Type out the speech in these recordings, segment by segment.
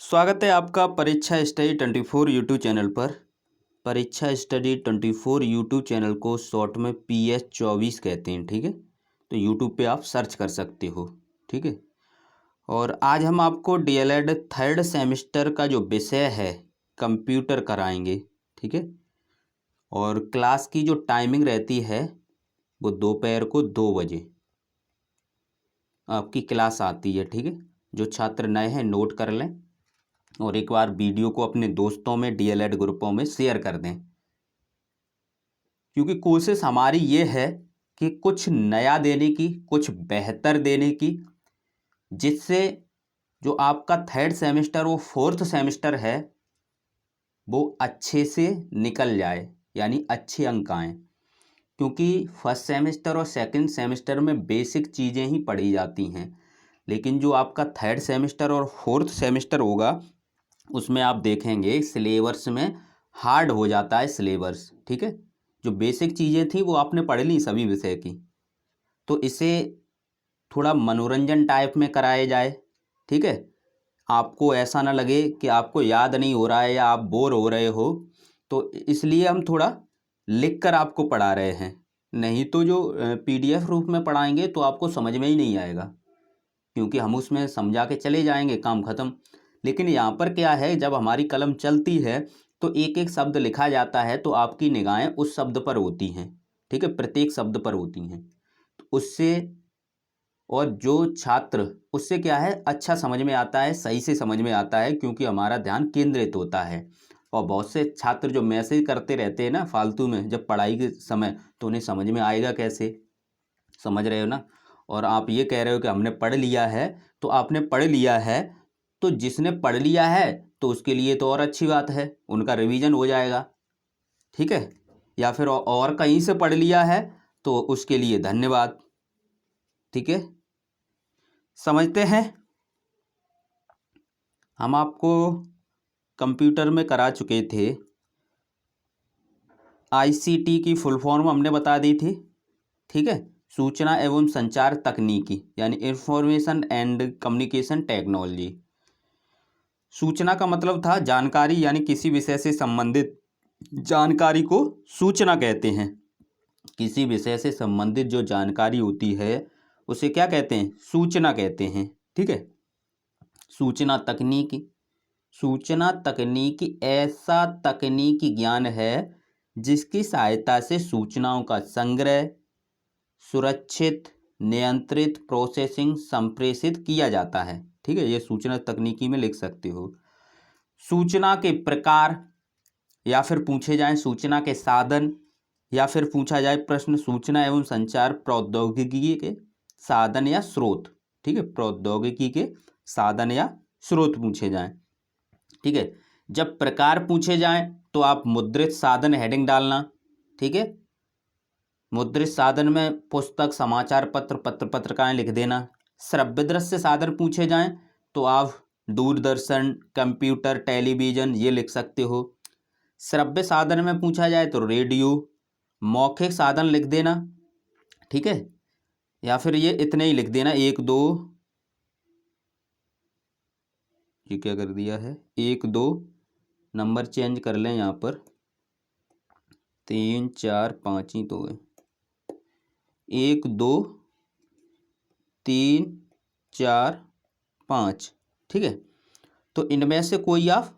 स्वागत है आपका परीक्षा स्टडी 24 यूट्यूब चैनल पर। परीक्षा स्टडी 24 यूट्यूब चैनल को शॉर्ट में PS24 कहते हैं, ठीक है। तो यूट्यूब पे आप सर्च कर सकते हो, ठीक है। और आज हम आपको DLED थर्ड सेमेस्टर का जो विषय है कंप्यूटर कराएंगे, ठीक है। और क्लास की जो टाइमिंग रहती है वो दोपहर को 2 बजे आपकी क्लास आती है, ठीक है। जो छात्र नए हैं नोट कर लें और एक बार वीडियो को अपने दोस्तों में DLED ग्रुपों में शेयर कर दें, क्योंकि कोशिश हमारी ये है कि कुछ नया देने की, कुछ बेहतर देने की, जिससे जो आपका थर्ड सेमेस्टर वो फोर्थ सेमेस्टर है वो अच्छे से निकल जाए, यानी अच्छे अंक आएँ। क्योंकि फर्स्ट सेमेस्टर और सेकंड सेमेस्टर में बेसिक चीज़ें ही पढ़ी जाती हैं, लेकिन जो आपका थर्ड सेमेस्टर और फोर्थ सेमेस्टर होगा उसमें आप देखेंगे सिलेबस में हार्ड हो जाता है सिलेबस, ठीक है। जो बेसिक चीज़ें थी वो आपने पढ़ ली सभी विषय की, तो इसे थोड़ा मनोरंजन टाइप में कराया जाए, ठीक है। आपको ऐसा ना लगे कि आपको याद नहीं हो रहा है या आप बोर हो रहे हो, तो इसलिए हम थोड़ा लिख कर आपको पढ़ा रहे हैं। नहीं तो जो PDF रूप में पढ़ाएंगे तो आपको समझ में ही नहीं आएगा, क्योंकि हम उसमें समझा के चले जाएंगे, काम ख़त्म। लेकिन यहाँ पर क्या है, जब हमारी कलम चलती है तो एक एक शब्द लिखा जाता है, तो आपकी निगाहें उस शब्द पर होती हैं, ठीक है, प्रत्येक शब्द पर होती हैं। तो उससे और जो छात्र उससे क्या है, अच्छा समझ में आता है, सही से समझ में आता है, क्योंकि हमारा ध्यान केंद्रित होता है। और बहुत से छात्र जो मैसेज करते रहते हैं ना फालतू में जब पढ़ाई के समय, तो उन्हें समझ में आएगा कैसे, समझ रहे हो ना। और आप ये कह रहे हो कि हमने पढ़ लिया है, तो आपने पढ़ लिया है, तो जिसने पढ़ लिया है तो उसके लिए तो और अच्छी बात है, उनका रिवीजन हो जाएगा, ठीक है। या फिर और कहीं से पढ़ लिया है तो उसके लिए धन्यवाद, ठीक है। समझते हैं। हम आपको कंप्यूटर में करा चुके थे, ICT की फुल फॉर्म हमने बता दी थी, ठीक है। सूचना एवं संचार तकनीकी, यानी इंफॉर्मेशन एंड कम्युनिकेशन टेक्नोलॉजी। सूचना का मतलब था जानकारी, यानी किसी विषय से संबंधित जानकारी को सूचना कहते हैं। किसी विषय से संबंधित जो जानकारी होती है उसे क्या कहते हैं, सूचना कहते हैं, ठीक है। सूचना तकनीकी, सूचना तकनीकी ऐसा तकनीकी ज्ञान है जिसकी सहायता से सूचनाओं का संग्रह, सुरक्षित, नियंत्रित, प्रोसेसिंग, संप्रेषित किया जाता है, ठीक है। ये सूचना तकनीकी में लिख सकते हो। सूचना के प्रकार, या फिर पूछे जाएं सूचना के साधन, या फिर पूछा जाए प्रश्न सूचना एवं संचार प्रौद्योगिकी के साधन या स्रोत, ठीक है। प्रौद्योगिकी के साधन या स्रोत पूछे जाएं, ठीक है। जब प्रकार पूछे जाएं तो आप मुद्रित साधन हेडिंग डालना, ठीक है। मुद्रित साधन में पुस्तक, समाचार पत्र, पत्र पत्रिकाएं लिख देना। श्रव्य दृश्य साधन पूछे जाएं तो आप दूरदर्शन, कंप्यूटर, टेलीविज़न ये लिख सकते हो। श्रव्य साधन में पूछा जाए तो रेडियो, मौखिक साधन लिख देना, ठीक है। या फिर ये इतने ही लिख देना, 1 2, ये क्या कर दिया है, 1 2 नंबर चेंज कर लें, यहाँ पर 3 4 5 ही तो है, 1 2 3 4 5, ठीक है। तो इनमें से कोई आप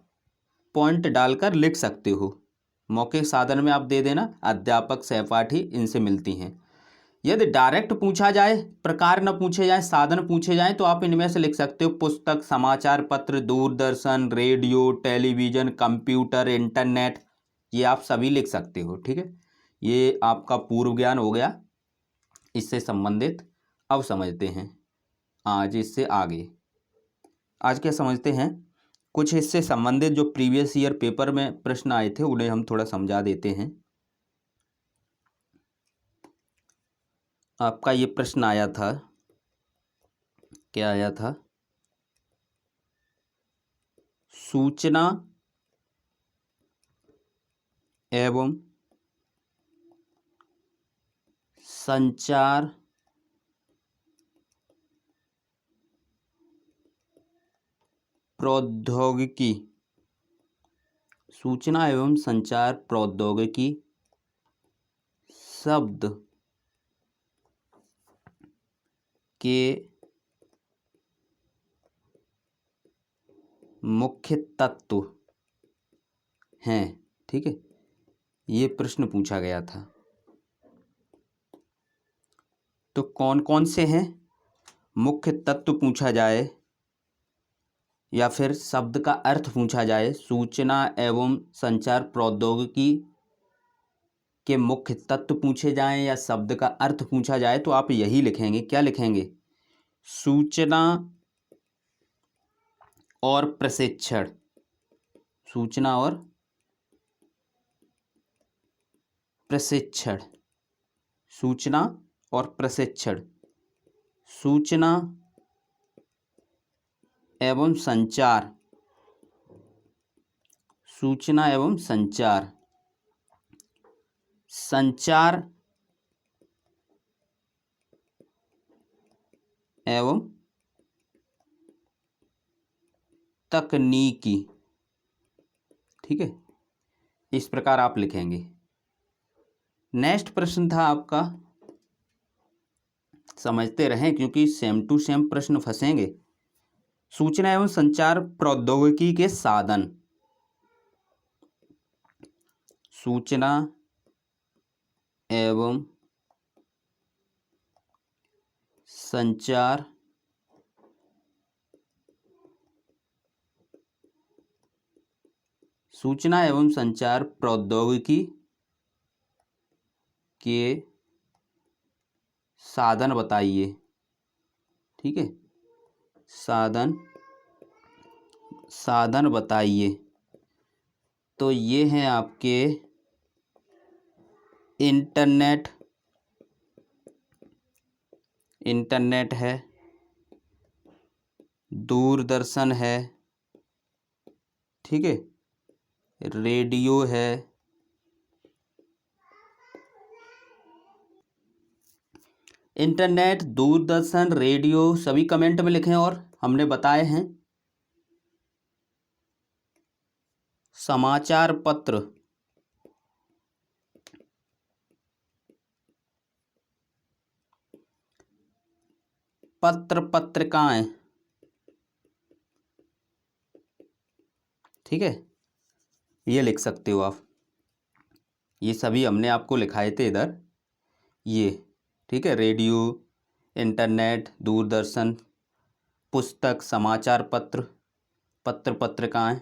पॉइंट डालकर लिख सकते हो। मौखिक साधन में आप दे देना अध्यापक, सहपाठी, इनसे मिलती हैं। यदि डायरेक्ट पूछा जाए, प्रकार न पूछे जाए, साधन पूछे जाए, तो आप इनमें से लिख सकते हो पुस्तक, समाचार पत्र, Doordarshan, radio, television, computer, internet, ये आप सभी लिख सकते हो, ठीक है। ये आपका पूर्व ज्ञान हो गया इससे संबंधित। अब समझते हैं आज इससे आगे। आज क्या समझते हैं, कुछ इससे संबंधित जो प्रीवियस ईयर पेपर में प्रश्न आए थे उन्हें हम थोड़ा समझा देते हैं। आपका ये प्रश्न आया था, क्या आया था, सूचना एवं संचार प्रौद्योगिकी, सूचना एवं संचार प्रौद्योगिकी शब्द के मुख्य तत्व हैं। ठीक है, ये प्रश्न पूछा गया था। तो कौन कौन से हैं? मुख्य तत्व पूछा जाए या फिर शब्द का अर्थ पूछा जाए, सूचना एवं संचार प्रौद्योगिकी के मुख्य तत्व पूछे जाएं या शब्द का अर्थ पूछा जाए, तो आप यही लिखेंगे। क्या लिखेंगे? सूचना और प्रशिक्षण, सूचना और प्रशिक्षण, सूचना और प्रशिक्षण, सूचना एवं संचार, सूचना एवं संचार, संचार एवं तकनीकी। ठीक है, इस प्रकार आप लिखेंगे। नेक्स्ट प्रश्न था आपका, समझते रहें क्योंकि सेम टू सेम प्रश्न फंसेंगे। सूचना एवं संचार प्रौद्योगिकी के साधन, सूचना एवं संचार सूचना एवं संचार प्रौद्योगिकी के साधन बताइए। ठीक है, साधन बताइए। तो ये हैं आपके इंटरनेट है, दूरदर्शन है, ठीक है, रेडियो है, इंटरनेट, दूरदर्शन, रेडियो सभी कमेंट में लिखें। और हमने बताए हैं समाचार पत्र, पत्रिकाएं। ठीक है, ये लिख सकते हो आप। ये सभी हमने आपको लिखाए थे इधर, ये। ठीक है, रेडियो, इंटरनेट, दूरदर्शन, पुस्तक, समाचार पत्र, पत्रिकाएं।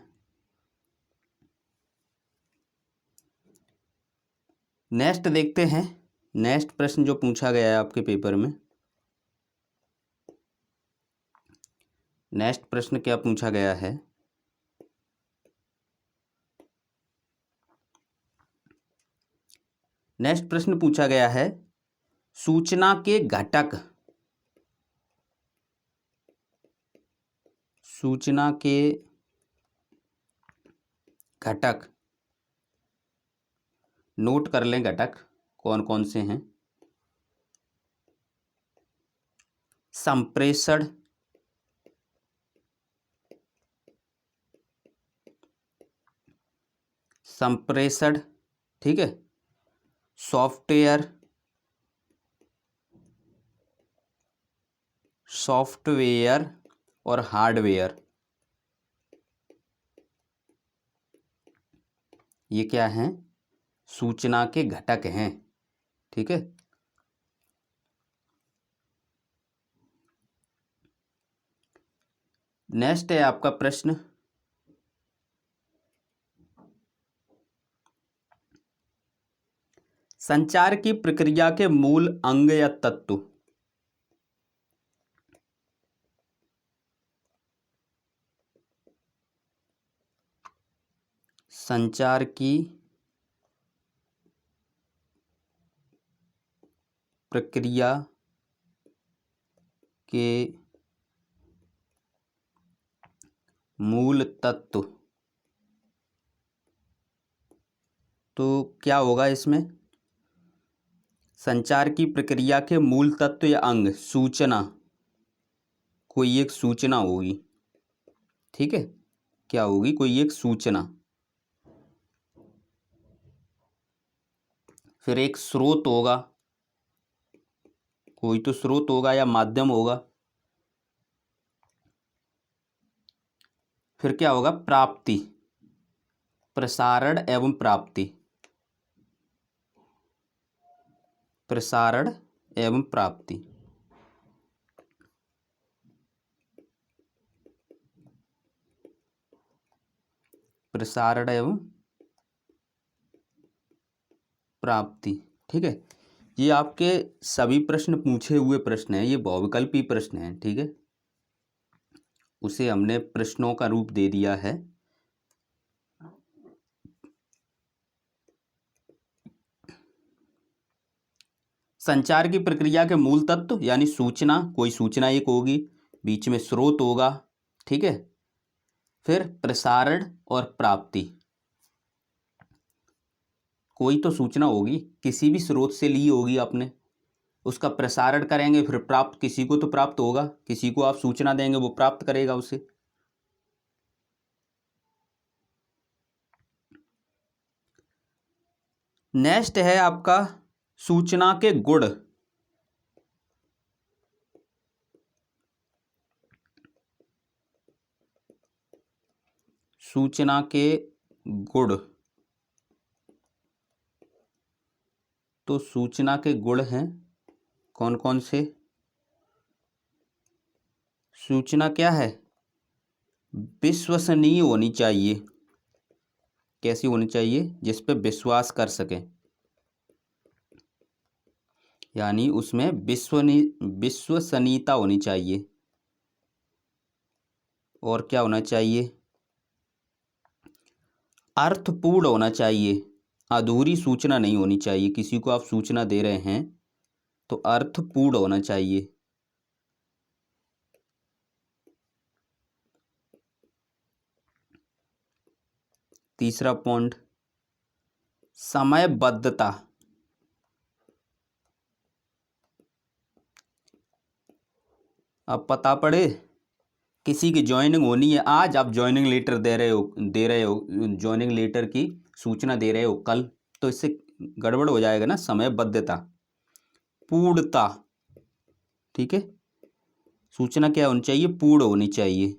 नेक्स्ट देखते हैं, नेक्स्ट प्रश्न जो पूछा गया है आपके पेपर में। नेक्स्ट प्रश्न क्या पूछा गया है? नेक्स्ट प्रश्न पूछा गया है, सूचना के घटक, सूचना के घटक, नोट कर लें घटक कौन कौन से हैं। संप्रेषण, संप्रेषण, ठीक है, सॉफ्टवेयर, सॉफ्टवेयर और हार्डवेयर, ये क्या हैं? सूचना के घटक हैं। ठीक है, नेक्स्ट है आपका प्रश्न, संचार की प्रक्रिया के मूल अंग या तत्व। संचार की प्रक्रिया के मूल तत्व। तो क्या होगा इसमें? संचार की प्रक्रिया के मूल तत्व या अंग, सूचना, कोई एक सूचना होगी। ठीक है, क्या होगी, कोई एक सूचना, फिर एक स्रोत होगा, कोई तो स्रोत होगा या माध्यम होगा, फिर क्या होगा, प्राप्ति, प्रसारण एवं प्राप्ति, प्रसारण एवं प्राप्ति। प्रसारण एवं प्राप्ति। ठीक है, ये आपके सभी प्रश्न पूछे हुए प्रश्न हैं, ये बहुविकल्पी प्रश्न हैं। ठीक है, उसे हमने प्रश्नों का रूप दे दिया है। संचार की प्रक्रिया के मूल तत्व यानी सूचना, कोई सूचना एक होगी, बीच में स्रोत होगा। ठीक है, फिर प्रसारण और प्राप्ति, कोई तो सूचना होगी, किसी भी स्रोत से ली होगी आपने, उसका प्रसारण करेंगे, फिर प्राप्त, किसी को तो प्राप्त होगा, किसी को आप सूचना देंगे वो प्राप्त करेगा उसे। नेक्स्ट है आपका सूचना के गुण। सूचना के गुण, तो सूचना के गुण हैं कौन कौन से। सूचना क्या है, विश्वसनीय होनी चाहिए। कैसी होनी चाहिए, जिस पे विश्वास कर सकें, यानी उसमें विश्वसनीयता होनी चाहिए। और क्या होना चाहिए, अर्थपूर्ण होना चाहिए, अधूरी सूचना नहीं होनी चाहिए। किसी को आप सूचना दे रहे हैं तो अर्थपूर्ण होना चाहिए। तीसरा पॉइंट, समयबद्धता। अब पता पड़े किसी की ज्वाइनिंग होनी है आज, आप ज्वाइनिंग लेटर दे रहे हो ज्वाइनिंग लेटर की सूचना दे रहे हो कल, तो इससे गड़बड़ हो जाएगा ना। समयबद्धता, पूर्णता। ठीक है, सूचना क्या होनी चाहिए, पूर्ण होनी चाहिए।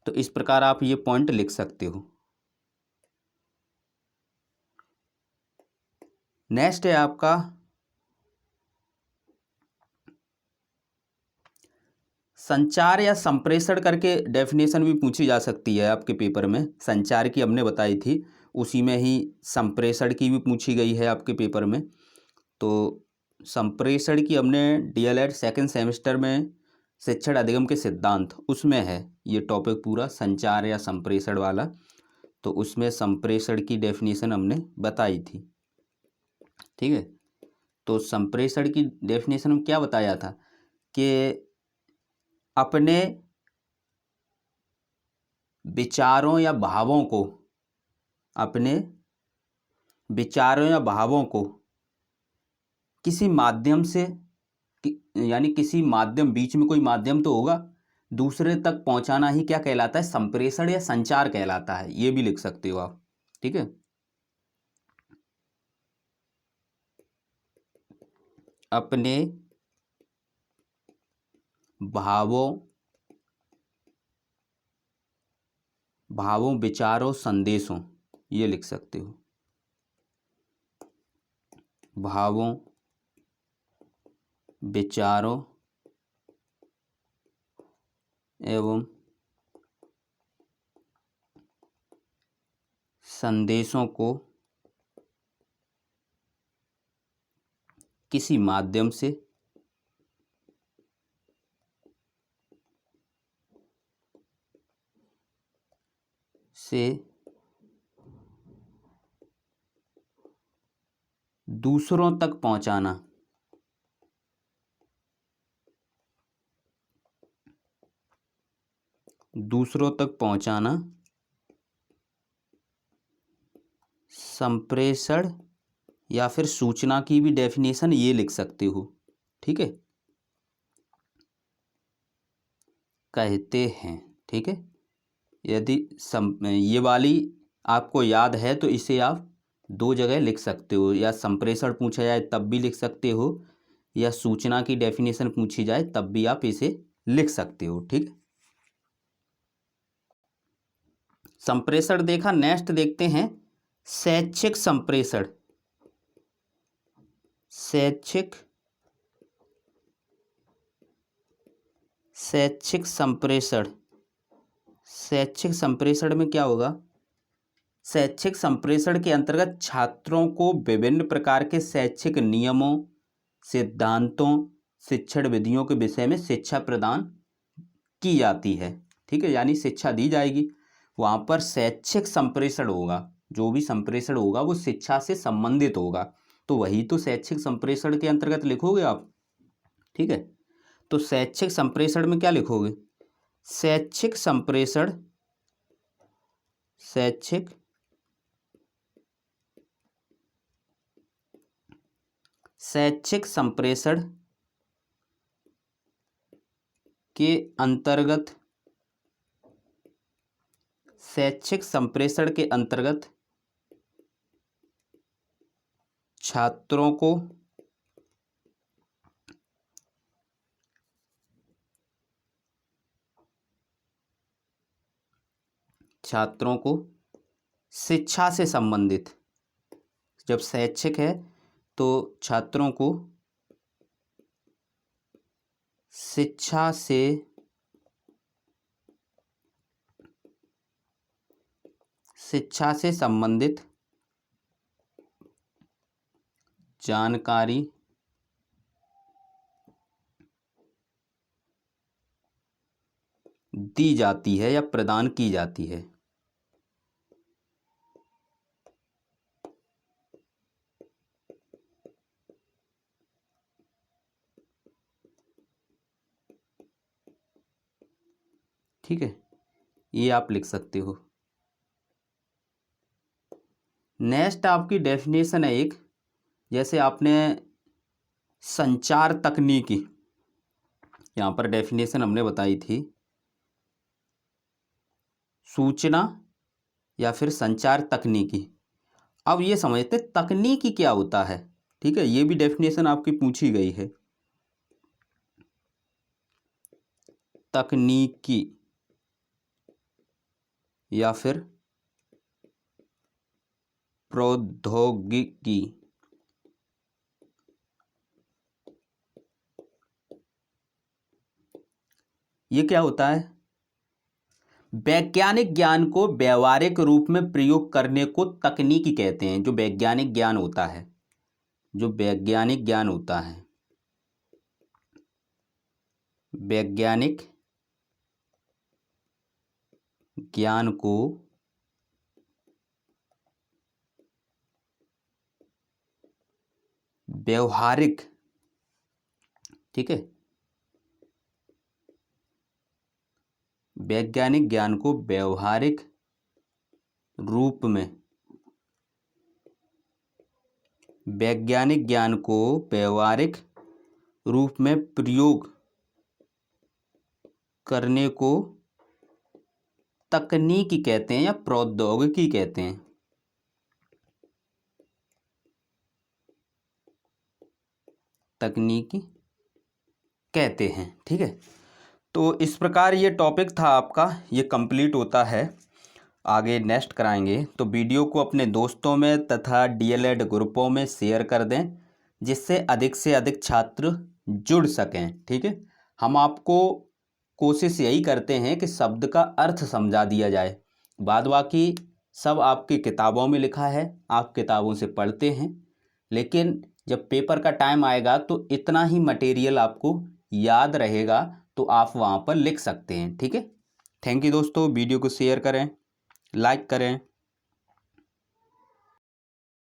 तो इस प्रकार आप ये पॉइंट लिख सकते हो। नेक्स्ट है आपका संचार या संप्रेषण करके डेफिनेशन भी पूछी जा सकती है आपके पेपर में। संचार की हमने बताई थी, उसी में ही संप्रेषण की भी पूछी गई है आपके पेपर में। तो संप्रेषण की हमने डीएलएड सेकंड सेमेस्टर में शिक्षण अधिगम के सिद्धांत, उसमें है ये टॉपिक पूरा, संचार या संप्रेषण वाला। तो उसमें संप्रेषण की डेफिनेशन हमने बताई थी। ठीक है, तो संप्रेषण की डेफिनेशन में क्या बताया था कि अपने विचारों या भावों को, अपने विचारों या भावों को किसी माध्यम से, यानी किसी माध्यम, बीच में कोई माध्यम तो होगा, दूसरे तक पहुंचाना ही क्या कहलाता है, संप्रेषण या संचार कहलाता है। ये भी लिख सकते हो आप। ठीक है, अपने भावों विचारों संदेशों, ये लिख सकते हो। भावों विचारों एवं संदेशों को किसी माध्यम से दूसरों तक पहुंचाना, दूसरों तक पहुंचाना संप्रेषण या फिर सूचना की भी डेफिनेशन ये लिख सकते हो। ठीक है, कहते हैं। ठीक है, यदि ये वाली आपको याद है तो इसे आप दो जगह लिख सकते हो, या संप्रेषण पूछा जाए तब भी लिख सकते हो, या सूचना की डेफिनेशन पूछी जाए तब भी आप इसे लिख सकते हो। ठीक है, संप्रेषण देखा। नेक्स्ट देखते हैं शैक्षिक संप्रेषण। शैक्षिक संप्रेषण। शैक्षिक संप्रेषण में क्या होगा? शैक्षिक संप्रेषण के अंतर्गत छात्रों को विभिन्न प्रकार के शैक्षिक नियमों, सिद्धांतों, शिक्षण विधियों के विषय में शिक्षा प्रदान की जाती है। ठीक है, यानी शिक्षा दी जाएगी। वहाँ पर शैक्षिक संप्रेषण होगा, जो भी संप्रेषण होगा वो शिक्षा से संबंधित होगा, तो वही तो शैक्षिक संप्रेषण के अंतर्गत लिखोगे आप। ठीक है, तो शैक्षिक संप्रेषण में क्या लिखोगे? शैक्षिक संप्रेषण, शैक्षिक संप्रेषण के अंतर्गत, शैक्षिक संप्रेषण के अंतर्गत छात्रों को शिक्षा से संबंधित, जब शैक्षिक है तो छात्रों को शिक्षा से संबंधित जानकारी दी जाती है या प्रदान की जाती है। ठीक है, ये आप लिख सकते हो। नेक्स्ट आपकी डेफिनेशन है एक, जैसे आपने संचार तकनीकी, यहाँ पर डेफिनेशन हमने बताई थी सूचना या फिर संचार तकनीकी। अब ये समझते तकनीकी क्या होता है। ठीक है, ये भी डेफिनेशन आपकी पूछी गई है। तकनीकी या फिर प्रौद्योगिकी, ये क्या होता है? वैज्ञानिक ज्ञान को व्यवहारिक रूप में प्रयोग करने को तकनीकी कहते हैं। जो वैज्ञानिक ज्ञान होता है, जो वैज्ञानिक ज्ञान होता है, वैज्ञानिक ज्ञान को व्यवहारिक, ठीक है, वैज्ञानिक ज्ञान को व्यवहारिक रूप में, वैज्ञानिक ज्ञान को व्यवहारिक रूप में प्रयोग करने को तकनीकी कहते हैं या प्रौद्योगिकी कहते हैं। तकनीकी कहते हैं। ठीक है, तो इस प्रकार ये टॉपिक था आपका, ये कंप्लीट होता है। आगे नेक्स्ट कराएंगे, तो वीडियो को अपने दोस्तों में तथा डीएलएड ग्रुपों में शेयर कर दें, जिससे अधिक से अधिक छात्र जुड़ सकें। ठीक है, हम आपको कोशिश यही करते हैं कि शब्द का अर्थ समझा दिया जाए, बाद बाकी सब आपकी किताबों में लिखा है, आप किताबों से पढ़ते हैं, लेकिन जब पेपर का टाइम आएगा तो इतना ही मटेरियल आपको याद रहेगा, तो आप वहाँ पर लिख सकते हैं। ठीक है, थैंक यू दोस्तों, वीडियो को शेयर करें, लाइक करें।